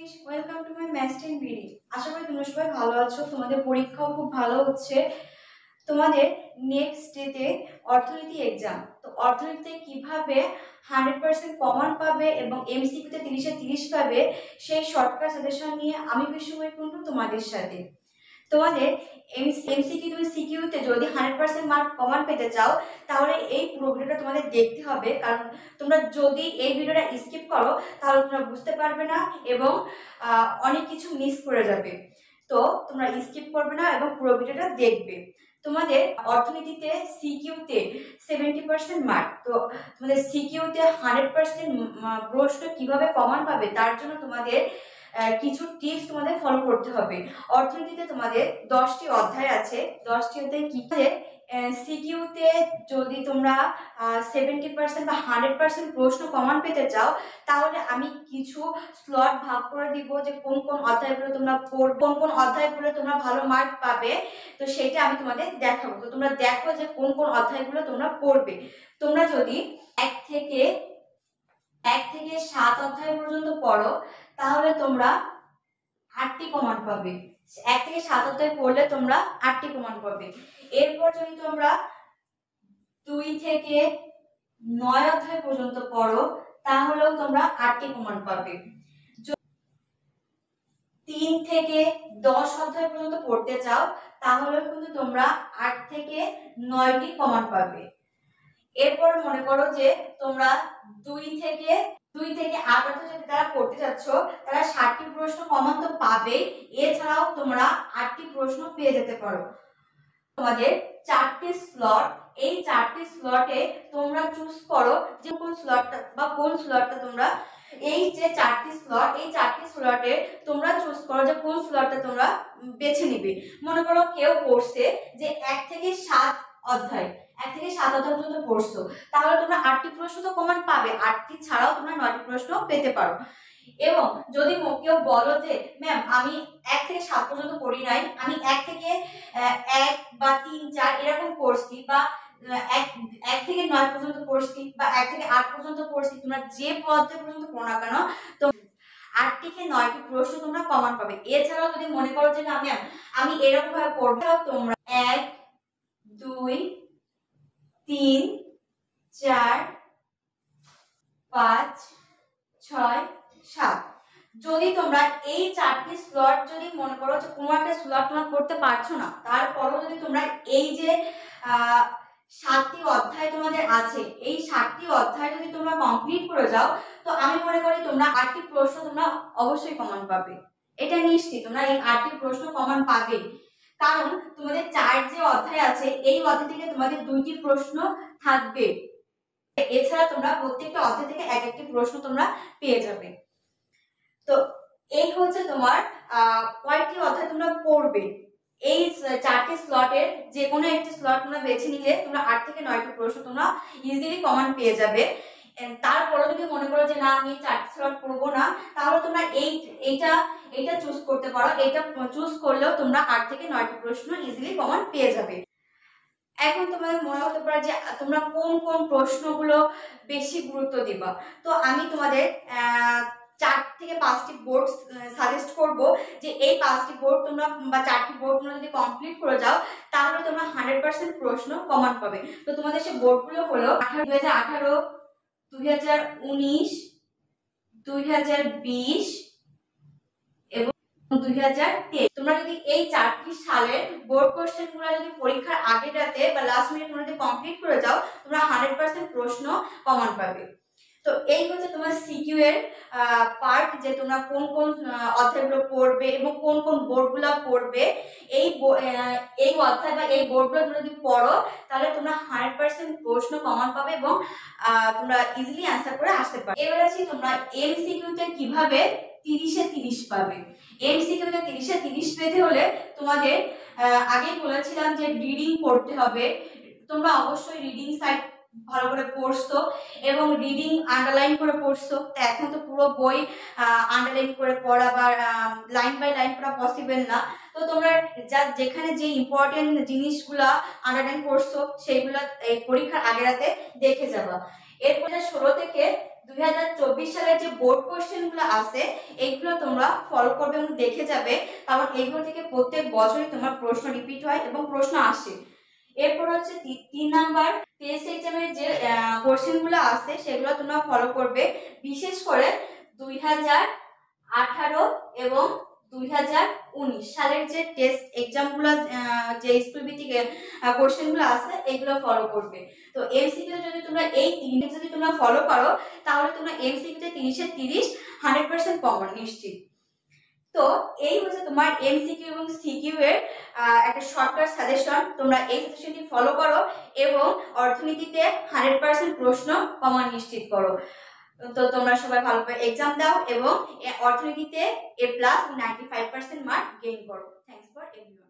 Guys, welcome to my maths 10 BD. আশা করি তোমরা সবাই ভালো আছো। তোমাদের পরীক্ষাও খুব ভালো হচ্ছে। তোমাদের নেক্সট ডেতে অর্থনীতি এক্সাম। তো অর্থনীতিতে কিভাবে 100% কমন পাবে এবং এমসিকিউতে 30 এ 30 পাবে সেই শর্টকাট সাজেশন নিয়ে আমি বৈকুণ্ঠ তোমাদের সাথে। তোমাদের এমসিকিউ তুমি সিকিউতে যদি 100% মার্ক কমন পেতে চাও তাহলে এই পুরো ভিডিওটা তোমাদের দেখতে হবে, কারণ তোমরা যদি এই ভিডিওটা স্কিপ করো তাহলে তোমরা বুঝতে পারবে না এবং অনেক কিছু মিস করে যাবে। তো তোমরা স্কিপ করবে না এবং পুরো ভিডিওটা দেখবে। তোমাদের অর্থনীতিতে সিকিউতে 70% মার্ক, তো তোমাদের সিকিউতে 100% প্রশ্ন কিভাবে কমন পাবে তার জন্য তোমাদের কিছু টিপস তোমাদের ফলো করতে হবে। অর্থনীতিতে তোমাদের 10টি অধ্যায় আছে। 10টি অধ্যায় কি সিকিউতে যদি তোমরা 70% বা 100% প্রশ্ন কমন পেতে চাও তাহলে আমি কিছু স্লট ভাগ করে দিব যে কোন কোন অধ্যায়গুলো তোমরা কোন কোন অধ্যায়গুলো তোমরা ভালো মার্ক পাবে, তো সেটা আমি তোমাদের দেখাবো। তো তোমরা দেখো যে কোন কোন অধ্যায়গুলো তোমরা পড়বে। তোমরা যদি 1 থেকে 7 অধ্যায় পর্যন্ত পড়ো তাহলে তোমরা 8টি কমন পাবে। 1 থেকে 7 অধ্যায় পড়লে তোমরা 8টি কমন পাবে। এরপর যদি তোমরা 2 থেকে 9 অধ্যায় পর্যন্ত পড়ো তাহলেও তোমরা 8টি কমন পাবে। 3 থেকে 10 অধ্যায় পর্যন্ত পড়তে চাও তাহলে কিন্তু তোমরা 8 থেকে 9টি কমন পাবে। এরপর মনে করো যে তোমরা 2 থেকে 8 অধ্যায় যদি তারা পড়তে যাচ্ছ তারা 60টি প্রশ্ন কমন তো পাবে, এছাড়াও তোমরা 8টি প্রশ্ন পেয়ে যেতে পারো। তোমাদের 4টি স্লট, এই 4টি স্লটে তোমরা চুজ করো যে কোন স্লটটা তোমরা এই যে 4টি স্লট, এই 4টি স্লটে তোমরা চুজ করো যে কোন স্লটটা তোমরা বেছে নিবে। মনে করো কেউ পড়ছে যে 1 থেকে 7 অধ্যায় পর্যন্ত পড়ছো, তাহলে তোমরা 8টি প্রশ্ন তো কমন পাবে, 8টি ছাড়াও তোমরা 9টি প্রশ্ন পেতে পারো। এবং যদি কেউ বলো যে ম্যাম আমি 1 থেকে 7 পর্যন্ত পড়ি নাই, আমি 1 থেকে 1 বা 3 4 এরকম পড়ছি, বা 1 থেকে 9 পর্যন্ত পড়ছি, বা 1 থেকে 8 পর্যন্ত পড়ছি, তোমরা যে পর্যায় পর্যন্ত পড়ো না কেন তো 8 থেকে 9টি প্রশ্ন তোমরা কমন পাবে। এছাড়াও যদি মনে করো যে না ম্যাম আমি এরকম ভাবে পড়বো, তোমরা 1 2 3 4 5 6 7, যদি তোমরা এই 4টি স্লট যদি মনে করো যে কোনো একটা স্লট তোমরা করতে পারছো না, তারপরও যদি তোমরা এই যে 7টি অধ্যায় তোমাদের আছে, এই 7টি অধ্যায় যদি তোমরা কমপ্লিট করে যাও তো আমি মনে করি তোমরা 8টি প্রশ্ন তোমরা অবশ্যই কমন পাবে। এটা নিশ্চিত তোমরা এই 8টি প্রশ্ন কমন পাবে, কারণ তোমাদের 4 যে অধ্যায় আছে এই অধ্যায় থেকে তোমাদের 2টি প্রশ্ন থাকবে। এছাড়া তোমরা প্রত্যেকটা অধ্যায় থেকে এক একটি প্রশ্ন তোমরা পেয়ে যাবে। তো এই হচ্ছে তোমার কয়টি অধ্যায় তোমরা পড়বে। এই 4টি স্লটের যে কোনো একটি স্লট তোমরা বেছে নিলে তোমরা 8 থেকে 9টি প্রশ্ন তোমরা ইজিলি কমন পেয়ে যাবে। তারপরে যদি মনে করো যে না আমি 4টি স্লট পড়বো না, তাহলে তোমরা এইটা চুজ করতে পারো। এটা চুজ করলেও তোমরা 8 থেকে 9টি প্রশ্ন ইজিলি কমন পেয়ে যাবে। এখন তোমাদের মনে হতে পারে যে তোমরা কোন কোন প্রশ্নগুলো বেশি গুরুত্ব দিবা। তো আমি তোমাদের 4 থেকে 5টি বোর্ড সাজেস্ট করব যে এই 5টি বোর্ড তোমরা বা 4টি বোর্ড তোমরা যদি কমপ্লিট করে যাও তাহলে তোমরা 100% প্রশ্ন কমন পাবে। তো তোমাদের সেই বোর্ডগুলো হলো 2018, 2019, 2020 এবং 2023। তোমরা যদি এই 4টি সালের বোর্ড কোশ্চেন গুলো যদি পরীক্ষার আগের রাতে বা লাস্ট মিনিট তোমরা যদি কমপ্লিট করে যাও তোমরা 100% প্রশ্ন কমন পাবে। তো এই হচ্ছে তোমার সিকিউ এর পার্ট, যে তোমরা কোন কোন অধ্যায়গুলো পড়বে এবং কোন কোন বোর্ডগুলো পড়বে। এই অধ্যায় বা এই বোর্ডগুলো যদি পড়ো তাহলে তোমরা 100% প্রশ্ন কমন পাবে এবং তোমরা ইজিলি অ্যান্সার করে আসতে পারবে। এবার আছি তোমরা এমসিকিউতে কিভাবে 30 এ 30 পাবে। এমসিকিউতে 30 এ 30 পেতে হলে তোমাদের আগেই বলেছিলাম যে রিডিং পড়তে হবে। তোমরা অবশ্যই রিডিং সাইড ভালো করে পড়ছো এবং রিডিং আন্ডারলাইন করে পড়ছো। তো এখন তো পুরো বই আন্ডারলাইন করে পড়া বা লাইন বাই লাইন পড়া পসিবল না। তো তোমরা যেখানে যে ইম্পর্টেন্ট জিনিসগুলা আন্ডারলাইন করছো সেইগুলো এই পরীক্ষার আগের রাতে দেখে যাবা। এরপরে 16 থেকে 2024 সালের যে বোর্ড কোশ্চেন গুলো আছে এইগুলো তোমরা ফলো করবে এবং দেখে যাবে, কারণ এইগুলো থেকে প্রত্যেক বছরই তোমার প্রশ্ন রিপিট হয় এবং প্রশ্ন আসে। এরপর হচ্ছে 3 নাম্বার টেস্ট এক্সামের যে কোশ্চেন গুলো আছে সেগুলো তোমরা ফলো করবে। বিশেষ করে 2018 এবং 2019 সালের যে টেস্ট এক্সাম গুলো, যে স্কুল ভিত্তিক কোশ্চেন গুলো আছে এগুলো ফলো করবে। তো এমসিকিউ যদি তোমরা এই তিনটে যদি তোমরা ফলো করো তাহলে তোমরা এমসিকিউতে 30 এ 30 100% কমন নিশ্চিত। তো এই হচ্ছে তোমার এমসিকিউ এবং সিকিউ এর একটা শর্টকাট সাজেশন। তোমরা এই সাজেশনটি ফলো করো এবং অর্থনীতিতে 100% প্রশ্ন কমন নিশ্চিত করো। তো তোমরা সবাই ভালোভাবে এক্সাম দাও এবং অর্থনীতিতে A+ 95% মার্ক গেইন করো। Thanks for everyone.